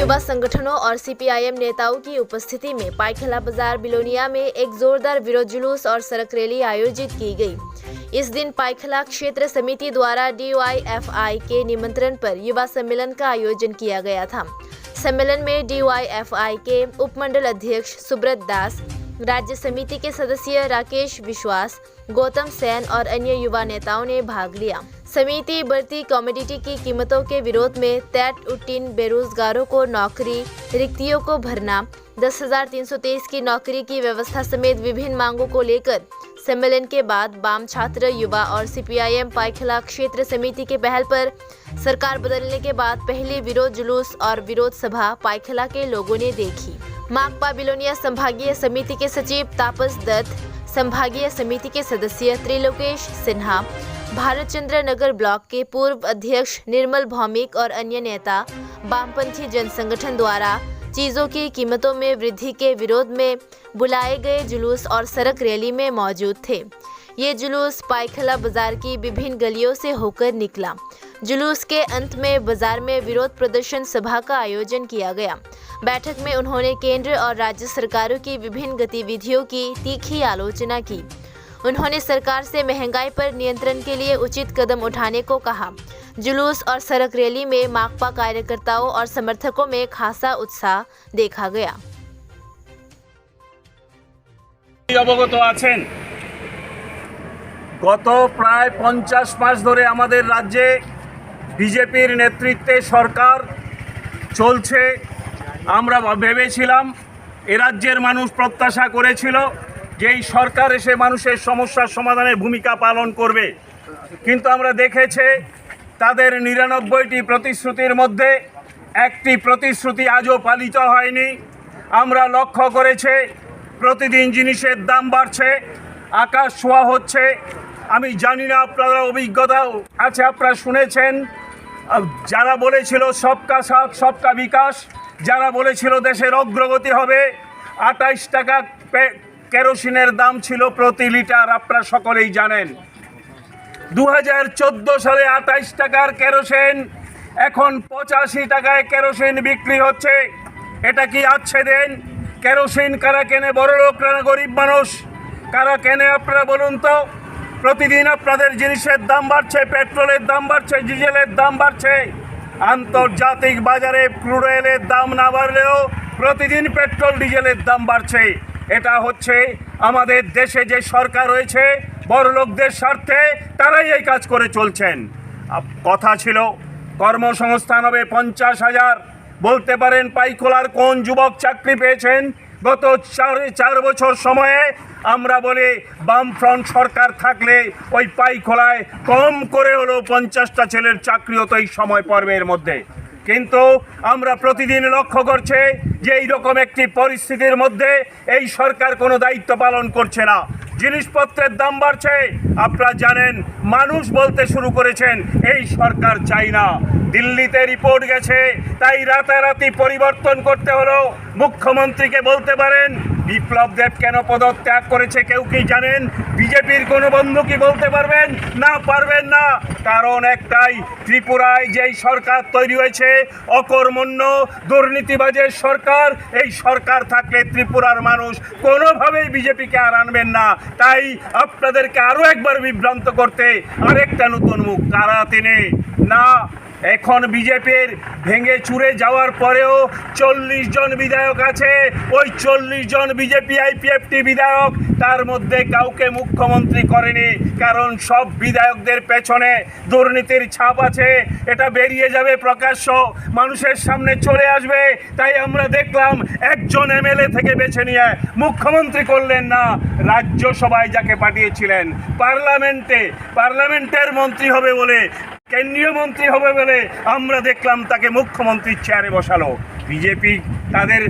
युवा संगठनों और सीपीआईएम नेताओं की उपस्थिति में पाइखला बाजार बिलोनिया में एक जोरदार विरोध जुलूस और सड़क रैली आयोजित की गई। इस दिन पाइखला क्षेत्र समिति द्वारा डीवाईएफआई के निमंत्रण पर युवा सम्मेलन का आयोजन किया गया था। सम्मेलन में डीवाईएफआई के उपमंडल अध्यक्ष सुब्रत दास, राज्य समिति के सदस्य राकेश विश्वास, गौतम सेन और अन्य युवा नेताओं ने भाग लिया। समिति बढ़ती कमोडिटी की कीमतों के विरोध में टेट 18 बेरोजगारों को नौकरी, रिक्तियों को भरना, 10,323 की नौकरी की व्यवस्था समेत विभिन्न मांगों को लेकर सम्मेलन के बाद वाम छात्र, युवा और सीपीआईएम पाइखला क्षेत्र समिति के पहल पर सरकार बदलने के बाद पहली विरोध जुलूस और विरोध सभा पाइखला के लोगों ने देखी। माकपा बिलोनिया संभागीय समिति के सचिव तापस दत्त, संभागीय समिति के सदस्य त्रिलोकेश सिन्हा, भारत चंद्र नगर ब्लॉक के पूर्व अध्यक्ष निर्मल भौमिक और अन्य नेता वामपंथी जन संगठन द्वारा चीजों की कीमतों में वृद्धि के विरोध में बुलाए गए जुलूस और सड़क रैली में मौजूद थे। ये जुलूस पाइखला बाजार की विभिन्न गलियों से होकर निकला। जुलूस के अंत में बाजार में विरोध प्रदर्शन सभा का आयोजन किया गया। बैठक में उन्होंने केंद्र और राज्य सरकारों की विभिन्न गतिविधियों की तीखी आलोचना की। उन्होंने सरकार से महंगाई पर नियंत्रण के लिए उचित कदम उठाने को कहा। जुलूस और सड़क रैली में माकपा कार्यकर्ताओं और समर्थकों में खासा उत्साह देखा गया। অবগত আছেন, গত প্রায় 50 মাস ধরে আমাদের রাজ্যে বিজেপির নেতৃত্বে সরকার চলছে। আমরা ভেবেছিলাম, এ রাজ্যের মানুষ প্রত্যাশা করেছিল যে এই সরকার এসে মানুষের সমস্যার সমাধানে ভূমিকা পালন করবে, কিন্তু আমরা দেখেছি তাদের 99টি প্রতিশ্রুতির মধ্যে একটি প্রতিশ্রুতি আজও পালিত হয়নি। আমরা লক্ষ্য করেছি প্রতিদিন জিনিসের দাম বাড়ছে, আকাশ ছোঁয়া হচ্ছে। আমি জানি না আপনারা অভিজ্ঞতা আছে, আপনারা শুনেছেন যারা বলেছিল সবকা সাথ সবকা বিকাশ, যারা বলেছিল দেশের অগ্রগতি হবে, 28 টাকা কেরোসিনের দাম ছিল প্রতি লিটার, আপনারা সকলেই জানেন। 2014 সালে 28 টাকার কেরোসিন এখন 85 টাকায় কেরোসিন বিক্রি হচ্ছে। এটা কি আছে দেন? কেরোসিন কারা কেনে? বড় লোকরা না গরিব মানুষ? কারা কেনে আপনারা বলুন তো? প্রতিদিন আপনাদের জিনিসের দাম বাড়ছে, পেট্রোলের দাম বাড়ছে, ডিজেলের দাম বাড়ছে। আন্তর্জাতিক বাজারে ক্রুড অয়েলের দাম না বাড়লেও প্রতিদিন পেট্রোল ডিজেলের দাম বাড়ছে। এটা হচ্ছে আমাদের দেশে যে সরকার রয়েছে বড়লোকদের স্বার্থে, তারাই এই কাজ করে চলছেন। কথা ছিল কর্মসংস্থান হবে 50,000। বলতে পারেন পাইখলার কোন যুবক চাকরি পেয়েছেন? গত 4 বছর সময়ে আমরা বলি বামফ্রন্ট সরকার থাকলে ওই পাইখলায় কম করে হলেও 50টা ছেলের চাকরি হতো এই সময় পর্বের মধ্যে। কিন্তু আমরা প্রতিদিন লক্ষ্য করছি যে এইরকম একটি পরিস্থিতির মধ্যে এই সরকার কোনো দায়িত্ব পালন করছে না। জিনিসপত্রের দাম বাড়ছে, আপনারা জানেন, মানুষ বলতে শুরু করেছেন এই সরকার চাই না। দিল্লিতে রিপোর্ট গেছে, তাই রাতারাতি পরিবর্তন করতে হলো। মুখ্যমন্ত্রীকে বলতে পারেন বিপ্লব দেব কেন পদত্যাগ করেছে কেউ কি জানেন? বিজেপির কোনো বন্ধু কি বলতে পারবেন? না, পারবেন না। কারণ একটাই, ত্রিপুরায় যেই সরকার তৈরি হয়েছে অকর্মণ্য দুর্নীতিবাজের সরকার, এই সরকার থাকলে ত্রিপুরার মানুষ কোনোভাবেই বিজেপিকে আর আনবেন না। তাই আপনাদেরকে আরও একবার বিভ্রান্ত করতে আরেকটা নতুন মুখ, কারা তিনি? না, এখন বিজেপির ভেঙে চুরে যাওয়ার পরেও 40 জন বিধায়ক আছে। ওই 40 জন বিজেপি আইপিএফটি বিধায়ক, তার মধ্যে কাউকে মুখ্যমন্ত্রী করেনি, কারণ সব বিধায়কদের পেছনে দুর্নীতির ছাপ আছে। এটা বেরিয়ে যাবে, প্রকাশ্য মানুষের সামনে চলে আসবে। তাই আমরা দেখলাম একজন এমএলএ থেকে বেছে নিয়ে মুখ্যমন্ত্রী করলেন না, রাজ্যসভায় যাকে পাঠিয়েছিলেন পার্লামেন্টের মন্ত্রী হবে বলে, কেন্দ্রীয় মন্ত্রী হবে বলে আমরা দেখলাম তাকে মুখ্যমন্ত্রীর চেয়ারে বসালো। বিজেপি তাদের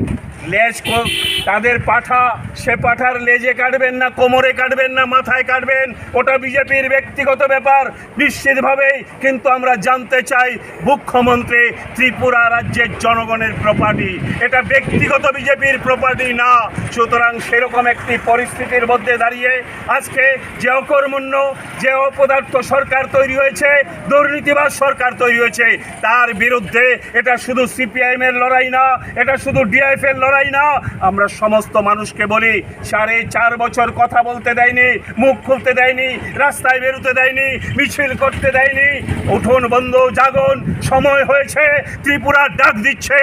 তাদের পাঠা, সে পাঠার লেজে কাটবেন না, কোমরে কাটবেন না, মাথায় কাটবেন, ওটা বিজেপির ব্যক্তিগত ব্যাপার নিশ্চিতভাবেই। কিন্তু আমরা জানতে চাই, মুখ্যমন্ত্রী ত্রিপুরা রাজ্যের জনগণের প্রপার্টি, এটা ব্যক্তিগত বিজেপির প্রপার্টি না। সুতরাং সেরকম একটি পরিস্থিতির মধ্যে দাঁড়িয়ে আজকে যে অকর্মণ্য, যে অপদার্থ সরকার তৈরি হয়েছে, দুর্নীতিবাজ সরকার তৈরি হয়েছে, তার বিরুদ্ধে এটা শুধু সিপিআইএমের লড়াই না, এটা শুধু ডিআইএফের লড়াই না। আমরা সমস্ত মানুষকে বলি, 4.5 বছর কথা বলতে দেয়নি, মুখ খুলতে দেয়নি, রাস্তায় বেরোতে দেয়নি, মিছিল করতে দেয়নি। উঠুন বন্ধু, জাগুন, সময় হয়েছে। ত্রিপুরা ডাক দিচ্ছে,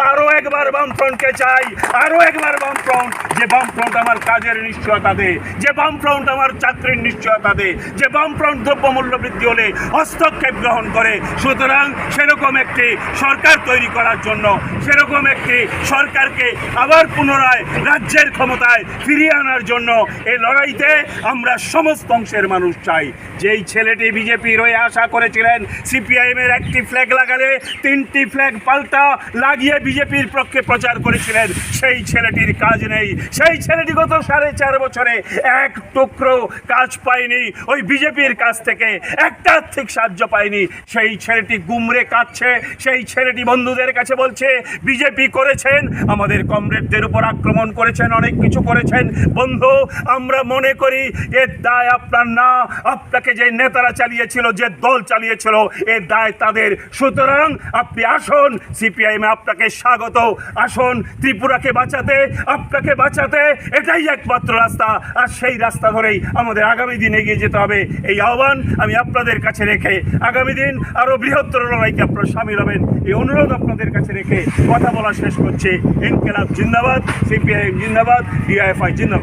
আরও একবার বামফ্রন্টকে চাই, আরও একবার বামফ্রন্ট। যে বামফ্রন্ট আমার কাজের নিশ্চয়তা দেয়, যে বামফ্রন্ট আমার চাকরির নিশ্চয়তা দেয়, যে বামফ্রন্ট দ্রব্যমূল্য বৃদ্ধি হলে হস্তক্ষেপ গ্রহণ করে। সুতরাং সেরকম একটি সরকার তৈরি করার জন্য, সেরকম একটি সরকারকে আবার পুনরায় রাজ্যের ক্ষমতায় ফিরিয়ে আনার জন্য এই লড়াইতে আমরা সমস্ত অংশের মানুষ চাই। যেই ছেলেটি বিজেপির হয়ে আশা করেছিলেন সিপিআইএমের একটি ফ্ল্যাগ লাগালে 3টি ফ্ল্যাগ পাল্টা লাগিয়ে বিজেপির পক্ষে প্রচার করেছিলেন, সেই ছেলেটির কাজ নেই। সেই ছেলেটি গত 4.5 বছরে এক টুকরো কাজ পায়নি, ওই বিজেপির কাছ থেকে একটা আর্থিক সাহায্য পায়নি। সেই ছেলেটি গুমরে কাঁদছে, সেই ছেলেটি বন্ধুদের কাছে বলছে বিজেপি করেছেন, আমাদের কমরেডদের উপর আক্রমণ করেছেন, অনেক কিছু করেছেন। বন্ধু, আমরা মনে করি এর দায় আপনার না, আপনাকে যে নেতারা চালিয়েছিল, যে দল চালিয়েছিল, এর দায় তাদের। সুতরাং আপনি আসুন, সিপিআইএম আপনাকে স্বাগত। আসুন ত্রিপুরাকে বাঁচাতে, আপনাকে বাঁচাতে, এটাই একমাত্র রাস্তা। আর সেই রাস্তা ধরেই আমাদের আগামী দিন এগিয়ে যেতে হবে। এই আহ্বান আমি আপনাদের কাছে রেখে, আগামী দিন আরও বৃহত্তর লড়াইকে আপনারা সামিল হবেন, এই অনুরোধ আপনাদের কাছে রেখে কথা বলা শেষ করছে। ইনকিলাব জিন্দাবাদ, সিপিআইএম জিন্দাবাদ, ডিআইএফআই জিন্দাবাদ।